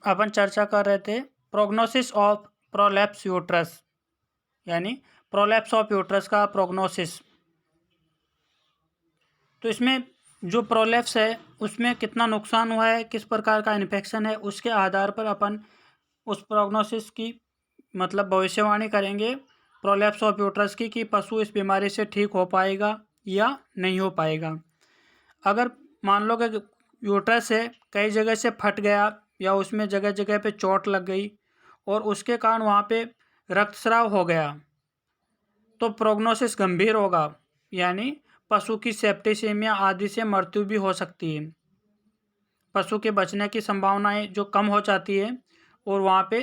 अपन चर्चा कर रहे थे प्रोग्नोसिस ऑफ प्रोलैप्स यूट्रस, यानी प्रोलैप्स ऑफ यूट्रस का प्रोग्नोसिस। तो इसमें जो प्रोलैप्स है उसमें कितना नुकसान हुआ है, किस प्रकार का इन्फेक्शन है, उसके आधार पर अपन उस प्रोग्नोसिस की मतलब भविष्यवाणी करेंगे प्रोलैप्स ऑफ यूट्रस की, कि पशु इस बीमारी से ठीक हो पाएगा या नहीं हो पाएगा। अगर मान लो कि यूट्रस है कई जगह से फट गया या उसमें जगह जगह पे चोट लग गई और उसके कारण वहाँ पे रक्तस्राव हो गया, तो प्रोग्नोसिस गंभीर होगा, यानी पशु की सेप्टिसीमिया आदि से मृत्यु भी हो सकती है। पशु के बचने की संभावनाएं जो कम हो जाती है और वहाँ पे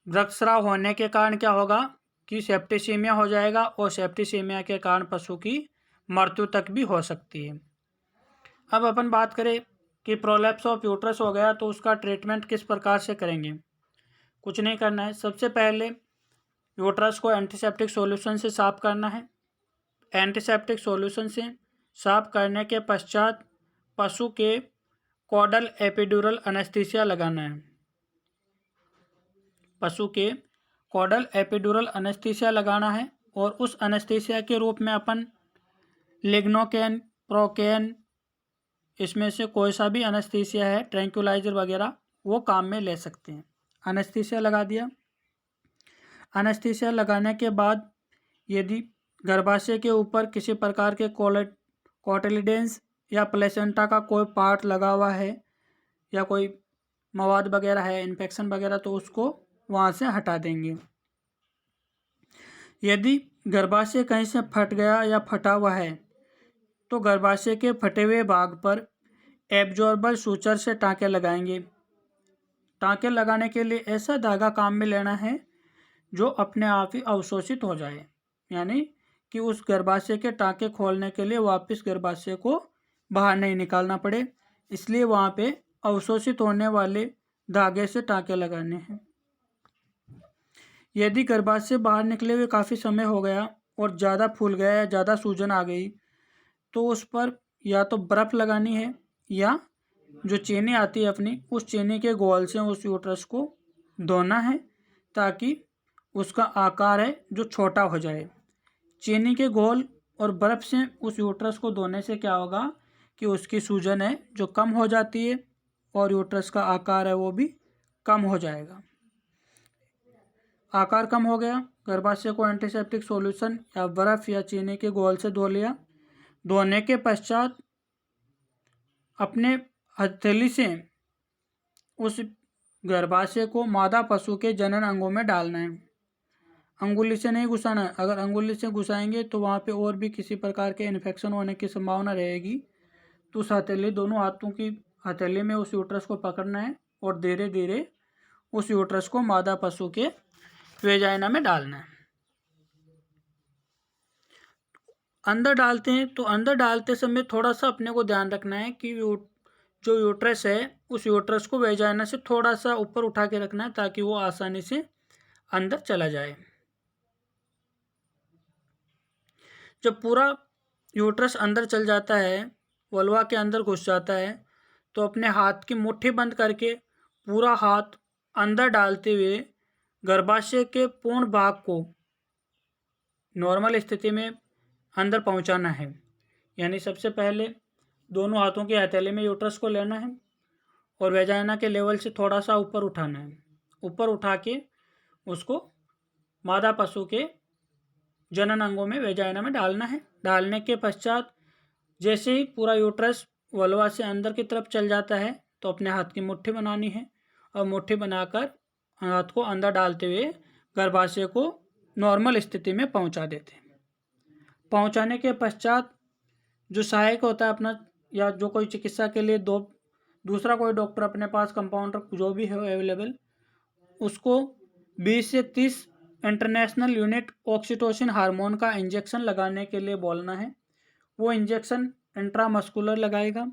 रक्तस्राव होने के कारण क्या होगा कि सेप्टिसीमिया हो जाएगा और सेप्टिसीमिया के कारण पशु की मृत्यु तक भी हो सकती है। अब अपन बात करें कि प्रोलैप्स ऑफ यूट्रस हो गया तो उसका ट्रीटमेंट किस प्रकार से करेंगे। कुछ नहीं करना है, सबसे पहले यूट्रस को एंटीसेप्टिक सॉल्यूशन से साफ करना है। एंटीसेप्टिक सॉल्यूशन से साफ करने के पश्चात पशु के कॉडल एपिड्यूरल एनेस्थीसिया लगाना है। पशु के कॉडल एपिड्यूरल एनेस्थीसिया लगाना है और उस एनेस्थीसिया के रूप में अपन लिग्नोकेन, प्रोकेन, इसमें से कोई सा भी एनेस्थीसिया है, ट्रैंक्विलाइजर वगैरह, वो काम में ले सकते हैं। एनेस्थीसिया लगा दिया। एनेस्थीसिया लगाने के बाद यदि गर्भाशय के ऊपर किसी प्रकार के कोटिलिडेंस या प्लेसेंटा का कोई पार्ट लगा हुआ है या कोई मवाद वगैरह है, इन्फेक्शन वगैरह, तो उसको वहाँ से हटा देंगे। यदि गर्भाशय कहीं से फट गया या फटा हुआ है तो गर्भाशय के फटे हुए भाग पर एब्जॉर्बर सूचर से टाँके लगाएंगे। टाँके लगाने के लिए ऐसा धागा काम में लेना है जो अपने आप ही अवशोषित हो जाए, यानी कि उस गर्भाशय के टाँके खोलने के लिए वापस गर्भाशय को बाहर नहीं निकालना पड़े, इसलिए वहाँ पे अवशोषित होने वाले धागे से टाँके लगाने हैं। यदि गर्भाशय बाहर निकले हुए काफ़ी समय हो गया और ज़्यादा फूल गया या ज़्यादा सूजन आ गई तो उस पर या तो बर्फ़ लगानी है या जो चीनी आती है अपनी, उस चीनी के गोल से उस यूट्रस को धोना है ताकि उसका आकार है जो छोटा हो जाए। चीनी के घोल और बर्फ़ से उस यूट्रस को धोने से क्या होगा कि उसकी सूजन है जो कम हो जाती है और यूट्रस का आकार है वो भी कम हो जाएगा। आकार कम हो गया, गर्भाशय को एंटीसेप्टिक सॉल्यूशन या बर्फ़ या चीनी के घोल से धो लिया। धोने के पश्चात अपने हथेली से उस गर्भाशय को मादा पशु के जनन अंगों में डालना है। अंगुली से नहीं घुसाना है, अगर अंगुली से घुसाएंगे तो वहाँ पे और भी किसी प्रकार के इन्फेक्शन होने की संभावना रहेगी। तो उस हथेली, दोनों हाथों की हथेली में उस यूट्रस को पकड़ना है और धीरे धीरे उस यूट्रस को मादा पशु के वेजाइना में डालना है। अंदर डालते हैं तो अंदर डालते समय थोड़ा सा अपने को ध्यान रखना है कि जो यूट्रस है उस यूट्रस को वेजाइना से थोड़ा सा ऊपर उठा के रखना है ताकि वो आसानी से अंदर चला जाए। जब पूरा यूट्रस अंदर चल जाता है, वल्वा के अंदर घुस जाता है, तो अपने हाथ की मुट्ठी बंद करके पूरा हाथ अंदर डालते हुए गर्भाशय के पूर्ण भाग को नॉर्मल स्थिति में अंदर पहुंचाना है। यानी सबसे पहले दोनों हाथों की हथेली में यूट्रस को लेना है और वेजाइना के लेवल से थोड़ा सा ऊपर उठाना है। ऊपर उठा के उसको मादा पशु के जनन अंगों में वेजाइना में डालना है। डालने के पश्चात जैसे ही पूरा यूट्रस वल्वा से अंदर की तरफ चल जाता है तो अपने हाथ की मुट्ठी बनानी है और मुट्ठी बनाकर हाथ को अंदर डालते हुए गर्भाशय को नॉर्मल स्थिति में पहुंचा देते हैं। पहुंचाने के पश्चात जो सहायक होता है अपना, या जो कोई चिकित्सा के लिए दूसरा कोई डॉक्टर अपने पास, कंपाउंडर जो भी है अवेलेबल, उसको 20 से 30 इंटरनेशनल यूनिट ऑक्सीटोसिन हार्मोन का इंजेक्शन लगाने के लिए बोलना है। वो इंजेक्शन इंट्रामस्कुलर लगाएगा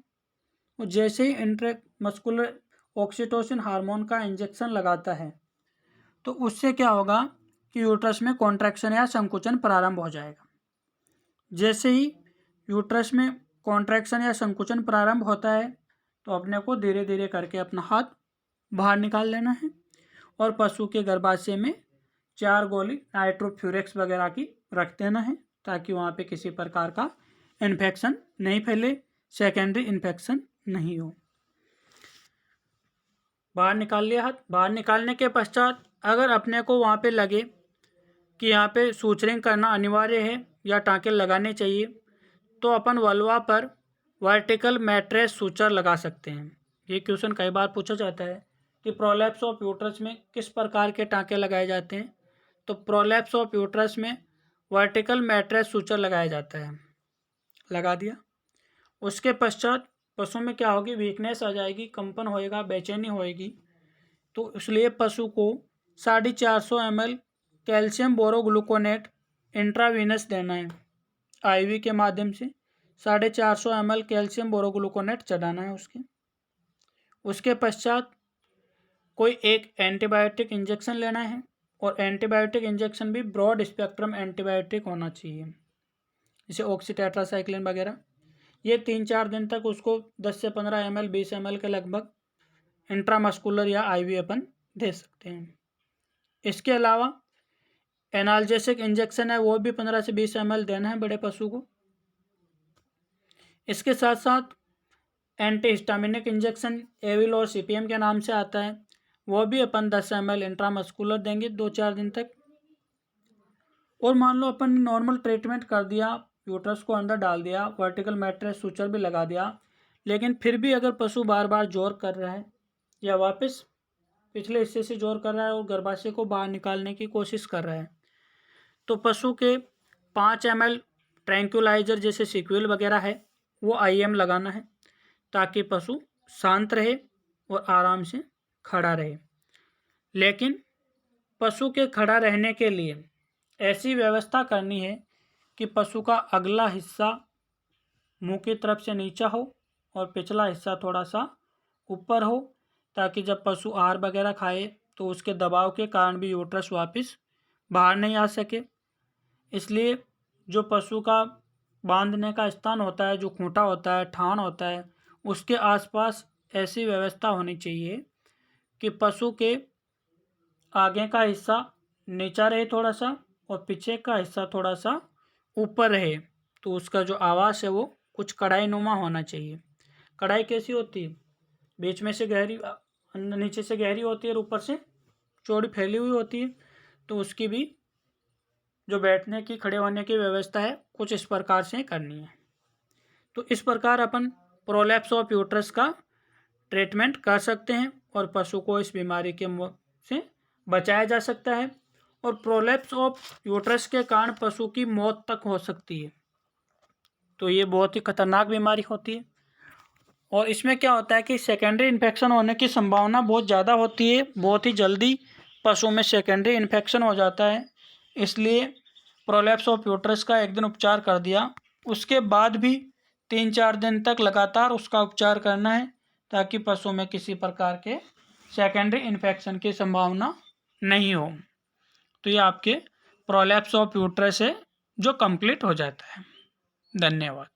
और जैसे ही इंट्रामस्कुलर ऑक्सीटोसिन हार्मोन का इंजेक्शन लगाता है तो उससे क्या होगा कि यूट्रस में कॉन्ट्रैक्शन या संकुचन प्रारंभ हो जाएगा। जैसे ही यूट्रस में कॉन्ट्रैक्शन या संकुचन प्रारंभ होता है तो अपने को धीरे धीरे करके अपना हाथ बाहर निकाल लेना है और पशु के गर्भाशय में 4 गोली नाइट्रोफ्यूरेक्स वगैरह की रख देना है ताकि वहाँ पे किसी प्रकार का इन्फेक्शन नहीं फैले, सेकेंडरी इन्फेक्शन नहीं हो। बाहर निकाल लिया हाथ। बाहर निकालने के पश्चात अगर अपने को वहाँ पे लगे कि यहाँ पे सूचरिंग करना अनिवार्य है या टाँके लगाने चाहिए तो अपन वल्वा पर वर्टिकल मैट्रेस सूचर लगा सकते हैं। ये क्वेश्चन कई बार पूछा जाता है कि प्रोलैप्स ऑफ यूट्रस में किस प्रकार के टाँके लगाए जाते हैं। तो प्रोलैप्स ऑफ यूट्रस में वर्टिकल मैट्रेस सूचर लगाया जाता है। लगा दिया। उसके पश्चात पशु में क्या होगी, वीकनेस आ जाएगी, कंपन होएगा, बेचैनी होएगी। तो इसलिए पशु को 450 ml कैल्शियम बोरोग्लूकोनेट इंट्रावीनस देना है। आईवी के माध्यम से 450 ml कैल्शियम बोरोग्लूकोनेट चढ़ाना है उसके पश्चात कोई एक एंटीबायोटिक इंजेक्शन लेना है और एंटीबायोटिक इंजेक्शन भी ब्रॉड स्पेक्ट्रम एंटीबायोटिक होना चाहिए, जैसे ऑक्सीटेट्रासाइक्लिन वगैरह। ये 3-4 दिन तक उसको 10 से 15 ml 20 ml के लगभग इंट्रामस्कुलर या आईवी अपन दे सकते हैं। इसके अलावा एनाल्जेसिक इंजेक्शन है वो भी 15 से 20 ml देना है बड़े पशु को। इसके साथ साथ एंटीहिस्टामिनिक इंजेक्शन एविल और सीपीएम के नाम से आता है, वो भी अपन 10 ml इंट्रामस्कुलर देंगे 2-4 दिन तक। और मान लो अपन ने नॉर्मल ट्रीटमेंट कर दिया, यूट्रस को अंदर डाल दिया, वर्टिकल मैट्रेस सूचर भी लगा दिया, लेकिन फिर भी अगर पशु बार बार जोर कर रहा है या वापस पिछले हिस्से से जोर कर रहा है और गर्भाशय को बाहर निकालने की कोशिश कर रहा है, तो पशु के 5 ml ट्रैंक्विलाइजर जैसे सिक्विल वगैरह है वो आईएम लगाना है ताकि पशु शांत रहे और आराम से खड़ा रहे। लेकिन पशु के खड़ा रहने के लिए ऐसी व्यवस्था करनी है कि पशु का अगला हिस्सा मुंह की तरफ से नीचा हो और पिछला हिस्सा थोड़ा सा ऊपर हो, ताकि जब पशु आहार वगैरह खाए तो उसके दबाव के कारण भी यूट्रस वापस बाहर नहीं आ सके। इसलिए जो पशु का बांधने का स्थान होता है, जो खूंटा होता है, ठान होता है, उसके आसपास ऐसी व्यवस्था होनी चाहिए कि पशु के आगे का हिस्सा नीचा रहे थोड़ा सा और पीछे का हिस्सा थोड़ा सा ऊपर रहे। तो उसका जो आवाज़ है वो कुछ कढ़ाई नुमा होना चाहिए। कढ़ाई कैसी होती है, बीच में से गहरी, नीचे से गहरी होती है और ऊपर से चौड़ी फैली हुई होती है। तो उसकी भी जो बैठने की, खड़े होने की व्यवस्था है कुछ इस प्रकार से करनी है। तो इस प्रकार अपन प्रोलैप्स ऑफ यूट्रस का ट्रीटमेंट कर सकते हैं और पशु को इस बीमारी के से बचाया जा सकता है। और प्रोलैप्स ऑफ यूट्रस के कारण पशु की मौत तक हो सकती है। तो ये बहुत ही खतरनाक बीमारी होती है और इसमें क्या होता है कि सेकेंडरी इन्फेक्शन होने की संभावना बहुत ज़्यादा होती है। बहुत ही जल्दी पशु में सेकेंडरी इन्फेक्शन हो जाता है। इसलिए प्रोलैप्स ऑफ यूट्रस का एक दिन उपचार कर दिया, उसके बाद भी 3-4 दिन तक लगातार उसका उपचार करना है ताकि पशु में किसी प्रकार के सेकेंडरी इन्फेक्शन की संभावना नहीं हो। तो ये आपके प्रोलैप्स ऑफ यूट्रस है जो कंप्लीट हो जाता है। धन्यवाद।